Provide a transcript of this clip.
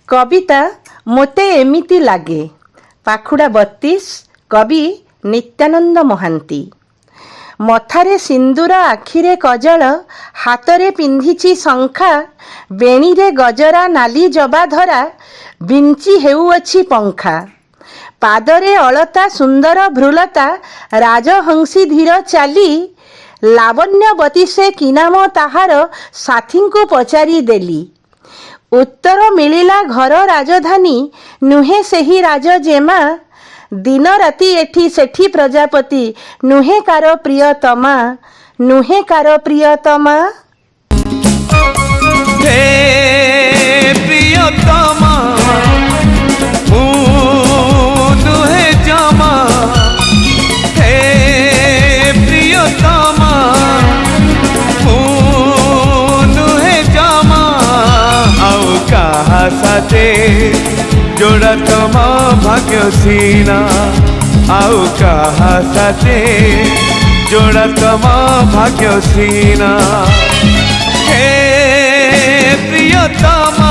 कविता मोते एमिति लागे। पाखुड़ा 32 कवि नित्यानंद महांती। मथारे सिंदूर आखिरे कजल हातरे पिंधिची शंखा बेणीरे गजरा नाली जबा धरा बिंची हेउअछि पंखा पादरे अलता सुंदर भ्रुलता राजहंसी धीर चाली लावण्यवती से कि नाम ताहार साथी को पचारि देली उत्तर मिलिला घर राजधानी नुहे सेही राजजेमा दिन राति एठी सेठी प्रजापति नुहे कार प्रियतमा नुहे कार प्रियतमा हे प्रियतमा मु नुहे जमा हे प्रियतमा मु नुहे जमा आउ कहा साथे जोड़ा तमा भाग्यसीना आउ कहा साथे जोड़ा तमा भाग्यसीना हे प्रियतमा